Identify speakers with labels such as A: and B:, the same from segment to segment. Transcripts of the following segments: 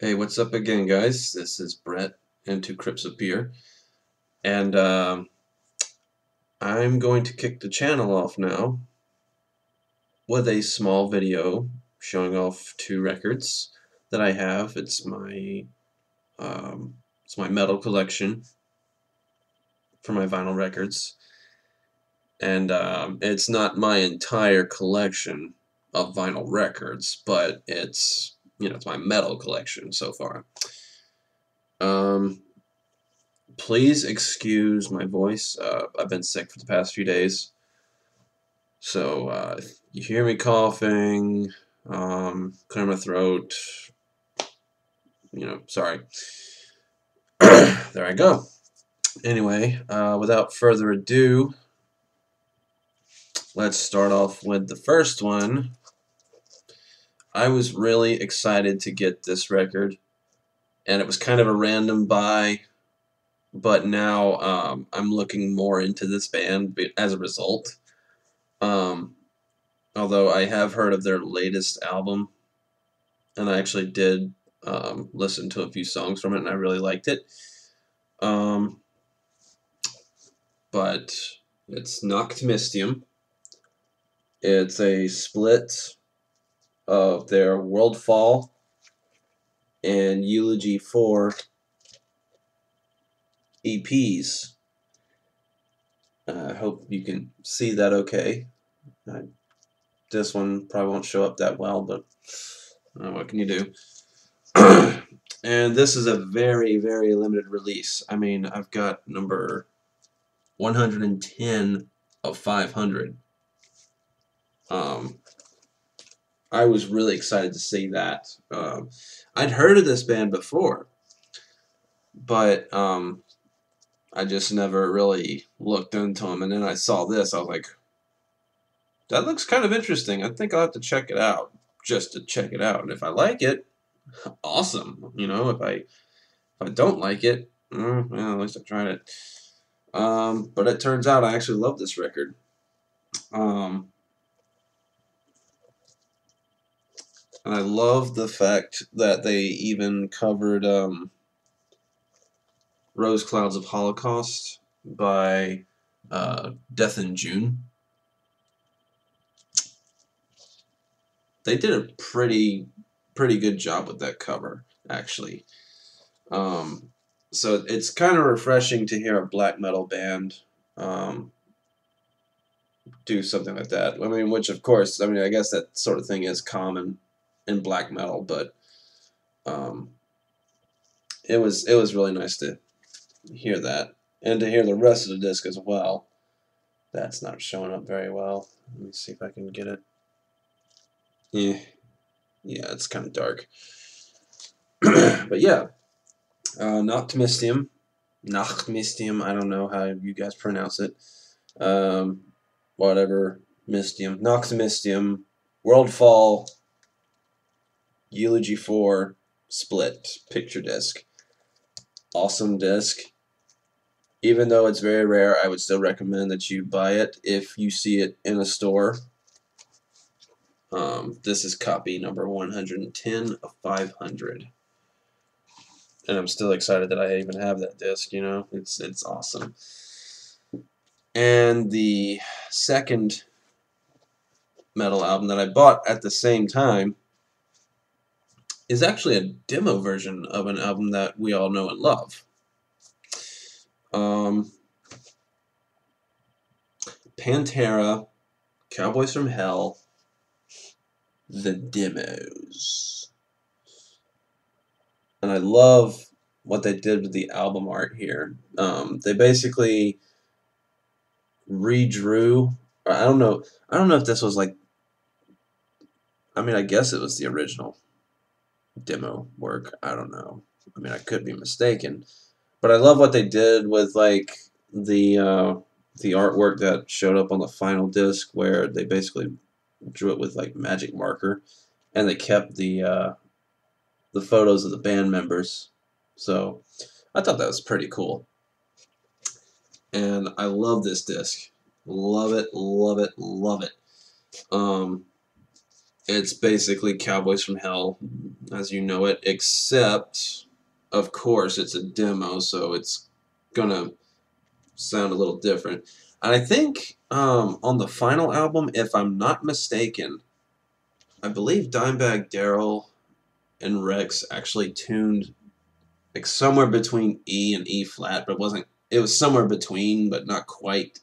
A: Hey, what's up again, guys? This is Brett and Two Crips of Beer, and I'm going to kick the channel off now with a small video showing off two records that I have. It's my metal collection for my vinyl records, and it's not my entire collection of vinyl records, but it's my metal collection so far. Um, Please excuse my voice. I've been sick for the past few days. So if you hear me coughing, clear my throat, sorry. There I go. Anyway, without further ado, let's start off with the first one. I was really excited to get this record, and it was kind of a random buy, but now I'm looking more into this band as a result. Um, Although I have heard of their latest album, and I actually did listen to a few songs from it, and I really liked it. Um, but it's Noctimistium. It's a split of their Worldfall and Eulogy 4 EPs. I hope you can see that okay. This one probably won't show up that well, but what can you do? And this is a very, very limited release. I mean, I've got number 110 of 500. I was really excited to see that. I'd heard of this band before, but I just never really looked into them. And then I saw this. I was like, that looks kind of interesting. I think I'll have to check it out, just to check it out. And if I like it, awesome. If I don't like it, well, at least I tried it. But it turns out I actually love this record. And I love the fact that they even covered Rose Clouds of Holocaust by Death in June. They did a pretty good job with that cover, actually. So it's kind of refreshing to hear a black metal band do something like that. I mean, which of course, I guess that sort of thing is common in black metal, but it was really nice to hear that, and to hear the rest of the disc as well. That's not showing up very well. Let me see if I can get it. Yeah, it's kind of dark. But yeah, Noctimistium, I don't know how you guys pronounce it. Whatever, Mistium, Noctimistium, Worldfall, Eulogy 4, split, picture disc. Awesome disc. Even though it's very rare, I would still recommend that you buy it if you see it in a store. This is copy number 110 of 500. And I'm still excited that I even have that disc, It's awesome. And the second metal album that I bought at the same time is actually a demo version of an album that we all know and love. Pantera, Cowboys from Hell, the demos. And I love what they did with the album art here. They basically redrew. I don't know if this was like. I guess it was the original demo work. I don't know. I could be mistaken, but I love what they did with like the artwork that showed up on the final disc, where they basically drew it with like magic marker, and they kept the photos of the band members. So I thought that was pretty cool, and I love this disc. Love it, love it, love it. It's basically Cowboys from Hell, as you know it, except, of course, it's a demo, so it's gonna sound a little different. And I think on the final album, if I'm not mistaken, I believe Dimebag Darrell and Rex actually tuned like somewhere between E and E flat, but it was somewhere between, but not quite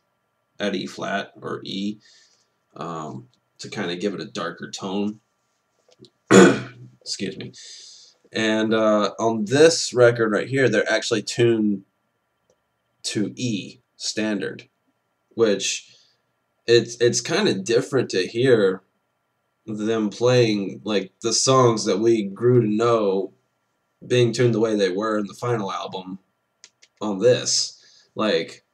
A: at E flat or E, to kind of give it a darker tone. Excuse me. And on this record right here, they're actually tuned to E standard, which it's kind of different to hear them playing like the songs that we grew to know being tuned the way they were in the final album on this. Like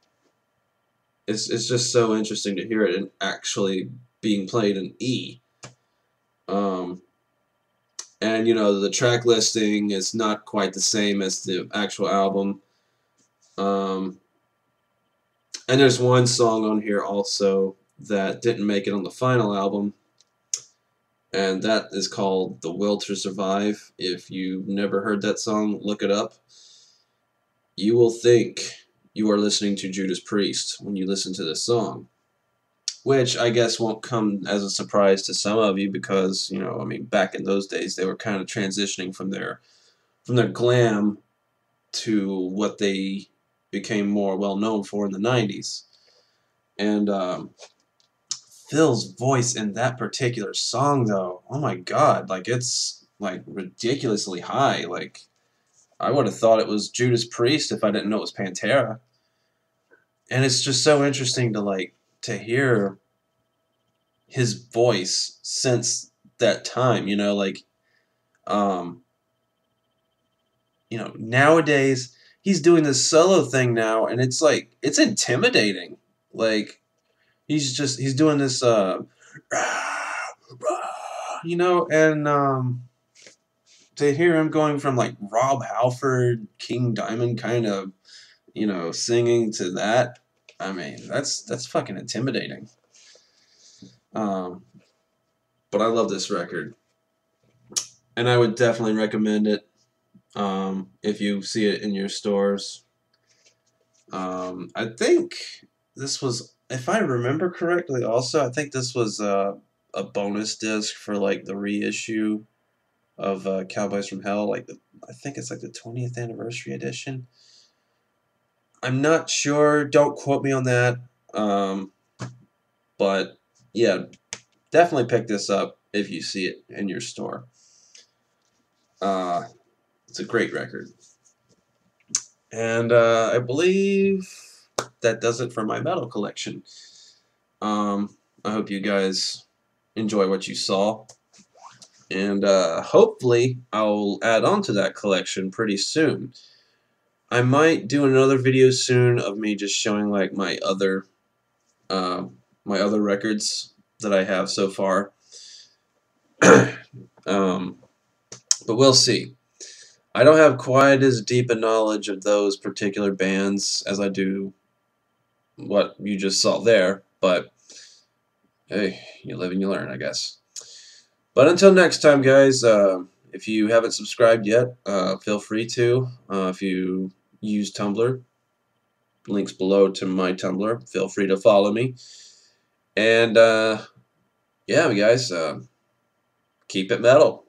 A: it's just so interesting to hear it and actually being played in E. And you know the track listing is not quite the same as the actual album. And there's one song on here also that didn't make it on the final album, and that is called "The Will to Survive." If you've never heard that song, look it up. You will think you are listening to Judas Priest when you listen to this song, which I guess won't come as a surprise to some of you because, you know, I mean, back in those days they were kind of transitioning from their glam to what they became more well known for in the 90s. And Phil's voice in that particular song, though, oh my god, like it's like ridiculously high. Like I would have thought it was Judas Priest if I didn't know it was Pantera. And it's just so interesting to hear his voice since that time, um nowadays he's doing this solo thing now and it's like it's intimidating. Like he's doing this and to hear him going from like Rob Halford, King Diamond kind of, singing to that, I mean, that's fucking intimidating. But I love this record, and I would definitely recommend it if you see it in your stores. I think this was, if I remember correctly, also I think this was a bonus disc for like the reissue of Cowboys from Hell. I think it's like the 20th anniversary edition. I'm not sure. Don't quote me on that. But yeah, definitely pick this up if you see it in your store. It's a great record. And I believe that does it for my metal collection. I hope you guys enjoy what you saw. And hopefully I'll add on to that collection pretty soon. I might do another video soon of me just showing like my other records that I have so far. But we'll see. I don't have quite as deep a knowledge of those particular bands as I do what you just saw there, but hey, you live and you learn, I guess. But until next time, guys, if you haven't subscribed yet, feel free to. If you use Tumblr, links below to my Tumblr, feel free to follow me. And yeah, guys, keep it metal.